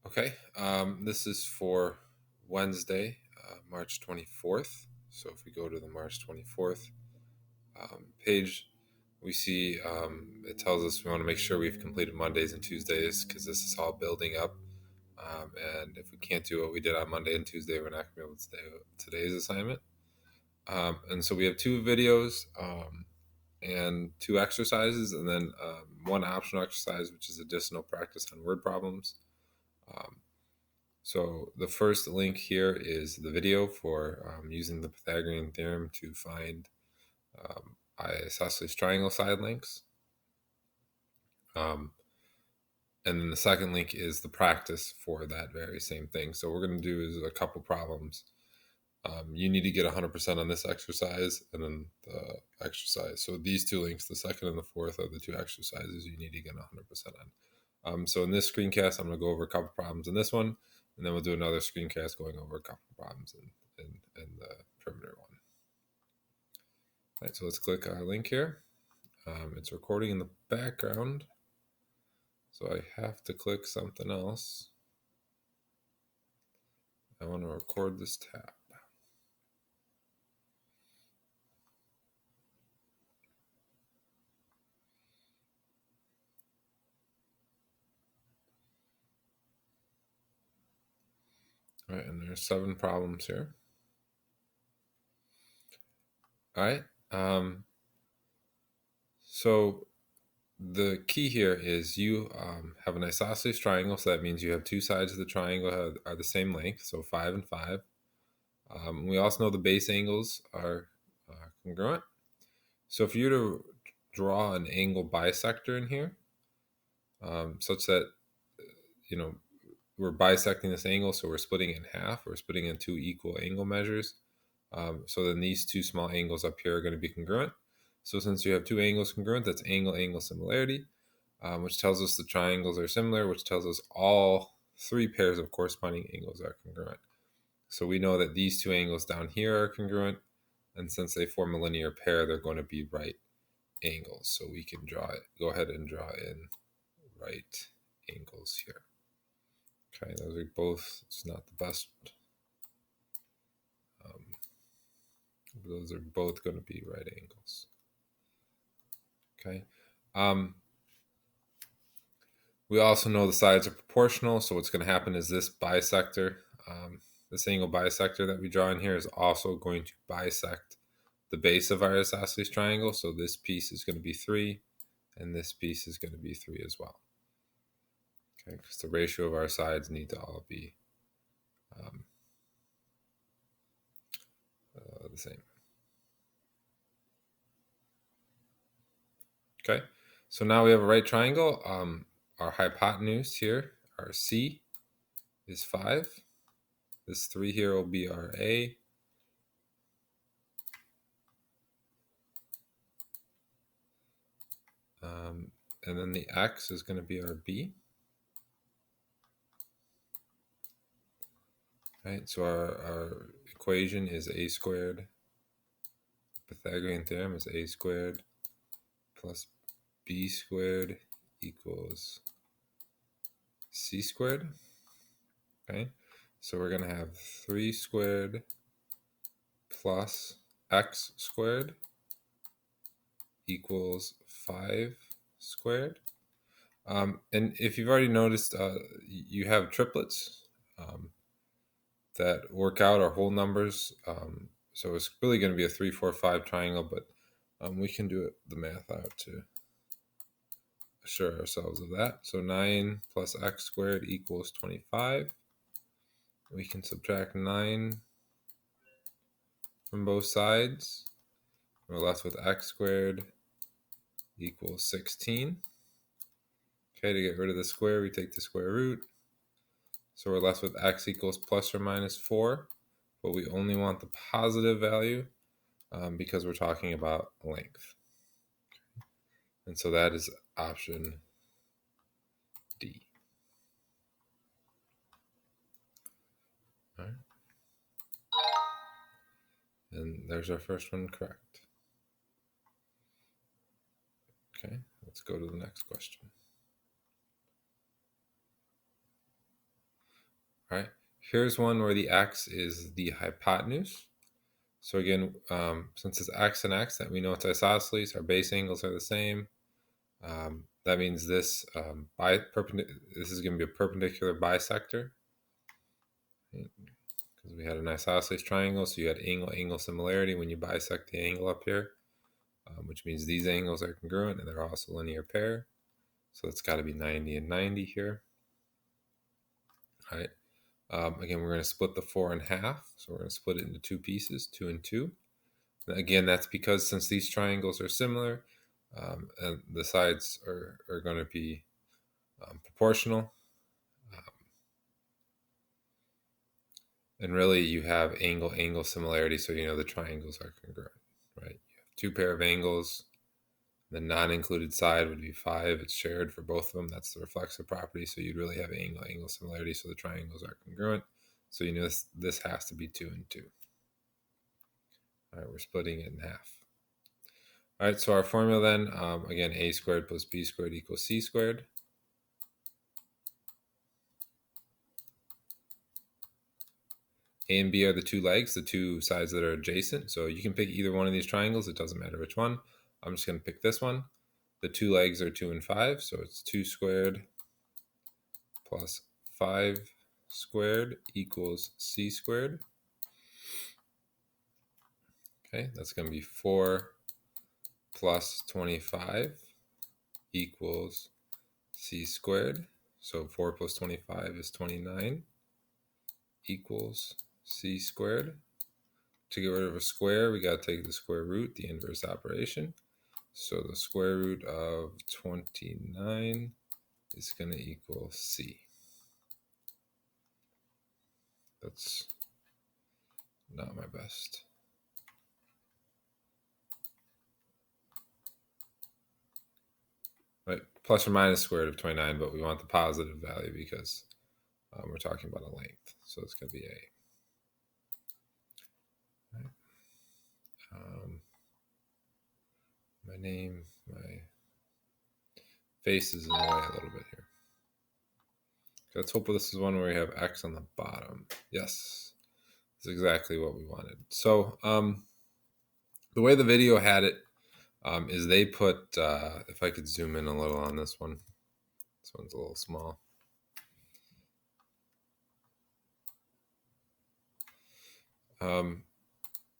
Okay, this is for Wednesday, March 24th. So if we go to the March 24th page, we see it tells us we want to make sure we've completed Mondays and Tuesdays because this is all building up. And if we can't do what we did on Monday and Tuesday, we're not going to be able to do today's assignment. And so we have two videos and two exercises, and then one optional exercise, which is additional practice on word problems. So the first link here is the video for using the Pythagorean theorem to find isosceles triangle side lengths. And then the second link is the practice for that very same thing. So what we're going to do is a couple problems. You need to get 100% on this exercise and then the exercise. So these two links, the second and the fourth, are the two exercises you need to get 100% on. So in this screencast, I'm going to go over a couple problems in this one, and then we'll do another screencast going over a couple problems in the perimeter one. All right, so let's click our link here. It's recording in the background, so I have to click something else. I want to record this tab. All right, and there's 7 problems here. All right. So the key here is you have an isosceles triangle, so that means you have two sides of the triangle are the same length, so 5 and 5. We also know the base angles are congruent. So if you were to draw an angle bisector in here, such that we're bisecting this angle, so we're splitting it in half, we're splitting it in two equal angle measures. So then these two small angles up here are going to be congruent. So since you have two angles congruent, that's angle-angle similarity, which tells us the triangles are similar, which tells us all 3 pairs of corresponding angles are congruent. So we know that these two angles down here are congruent, and since they form a linear pair, they're going to be right angles. So we can go ahead and draw in right angles here. Okay, those are both, it's not the best. Those are both going to be right angles. Okay. We also know the sides are proportional, so what's going to happen is this bisector, this angle bisector that we draw in here is also going to bisect the base of our isosceles triangle. So this piece is going to be 3, and this piece is going to be 3 as well. Okay, because the ratio of our sides need to all be the same. Okay, so now we have a right triangle. Our hypotenuse here, our C, is 5. This 3 here will be our A. And then the X is going to be our B. Right, so our equation is A squared. Pythagorean theorem is A squared plus B squared equals C squared. Okay, so we're going to have 3 squared plus X squared equals 5 squared. And if you've already noticed, you have triplets that work out our whole numbers. So it's really going to be a 3, 4, 5 triangle, but we can do the math out to assure ourselves of that. So 9 plus x squared equals 25. We can subtract 9 from both sides. We're left with x squared equals 16. Okay, to get rid of the square, we take the square root. So we're left with x equals plus or minus 4, but we only want the positive value because we're talking about length. And so that is option D. All right. And there's our first one correct. Okay, let's go to the next question. All right, here's one where the x is the hypotenuse. So again, since it's x and x, that we know it's isosceles, our base angles are the same. That means this this is going to be a perpendicular bisector, because we had an isosceles triangle, so you had angle similarity when you bisect the angle up here, which means these angles are congruent and they're also linear pair. So it's got to be 90 and 90 here. All right. Again, we're going to split the 4 in half. So we're going to split it into two pieces, 2 and 2. And again, that's because since these triangles are similar, and the sides are going to be proportional. And really, you have angle similarity, so you know the triangles are congruent, right? You have two pair of angles. The non-included side would be 5. It's shared for both of them. That's the reflexive property. So you'd really have angle similarity, so the triangles are congruent. So you know this has to be 2 and 2. All right, we're splitting it in half. All right, so our formula then, again, a squared plus b squared equals c squared. A and B are the two legs, the two sides that are adjacent. So you can pick either one of these triangles. It doesn't matter which one. I'm just going to pick this one. The two legs are 2 and 5. So it's 2 squared plus 5 squared equals c squared. Okay, that's going to be 4 plus 25 equals c squared. So 4 plus 25 is 29 equals c squared. To get rid of a square, we got to take the square root, the inverse operation. So the square root of 29 is going to equal c. That's not my best. Right, plus or minus square root of 29, but we want the positive value because we're talking about a length. So it's going to be a. Right. My name, my face is in the way a little bit here. Let's hope this is one where we have x on the bottom. Yes, that's exactly what we wanted. So the way the video had it is they put, if I could zoom in a little on this one. This one's a little small.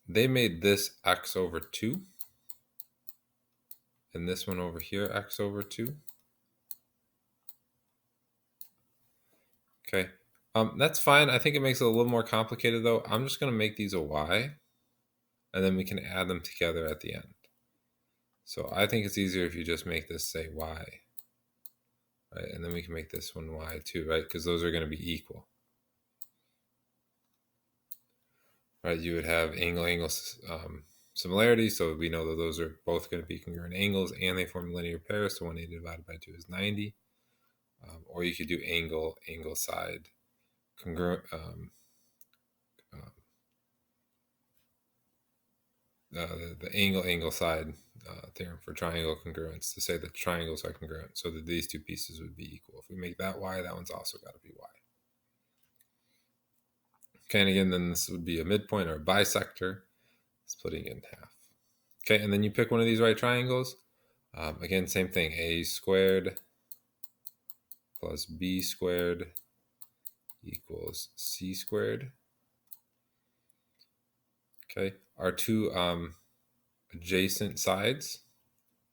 They made this x over 2. And this one over here, x over 2. Okay, that's fine. I think it makes it a little more complicated though. I'm just going to make these a y, and then we can add them together at the end. So I think it's easier if you just make this say y, right? And then we can make this one y too, right? Because those are going to be equal. Right, you would have angle similarity, so we know that those are both going to be congruent angles, and they form a linear pair, so 180 divided by 2 is 90. Or you could do angle side congruent. The angle side theorem for triangle congruence to say that triangles are congruent, so that these two pieces would be equal. If we make that y, that one's also got to be y. Okay, and again, then this would be a midpoint or a bisector, splitting it in half. Okay, and then you pick one of these right triangles. Again, same thing, a squared plus b squared equals c squared. Okay, our two adjacent sides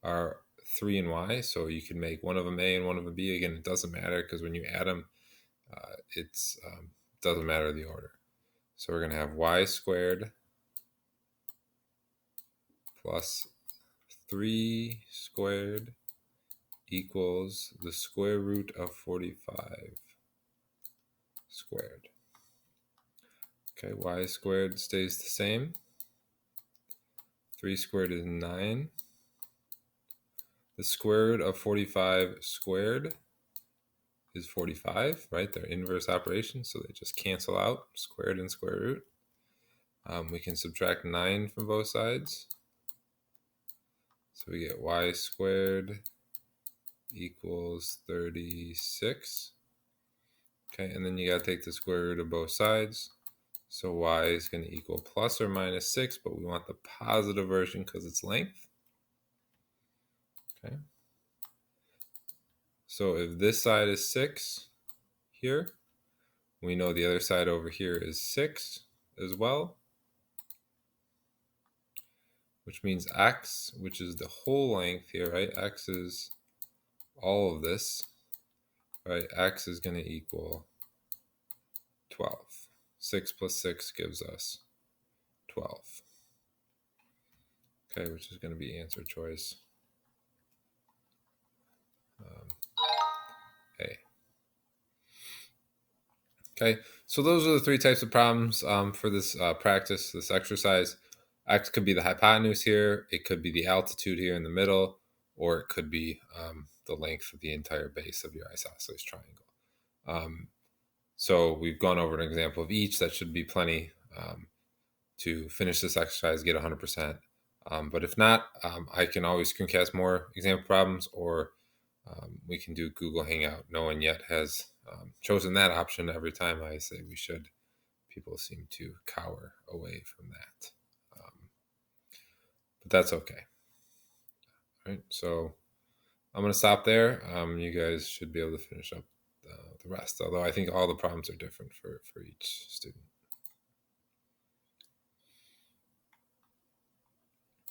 are 3 and y, so you can make one of them a and one of them b. Again, it doesn't matter because when you add them, it doesn't matter the order. So we're going to have y squared plus 3 squared equals the square root of 45 squared. Okay, y squared stays the same. 3 squared is 9. The square root of 45 squared is 45, right? They're inverse operations, so they just cancel out, squared and square root. We can subtract 9 from both sides. So we get y squared equals 36. Okay, and then you got to take the square root of both sides. So y is going to equal plus or minus 6, but we want the positive version because it's length. Okay. So if this side is 6 here, we know the other side over here is 6 as well, which means x, which is the whole length here, right? X is all of this, right? X is going to equal 12. 6 plus 6 gives us 12. Okay, which is going to be answer choice A. Okay, so those are the three types of problems for this practice, this exercise. X could be the hypotenuse here, it could be the altitude here in the middle, or it could be the length of the entire base of your isosceles triangle. So we've gone over an example of each. That should be plenty to finish this exercise, get 100%. But if not, I can always screencast more example problems, or we can do Google Hangout. No one yet has chosen that option. Every time I say we should, people seem to cower away from that. But that's okay. All right, so I'm going to stop there. You guys should be able to finish up the rest, although I think all the problems are different for each student.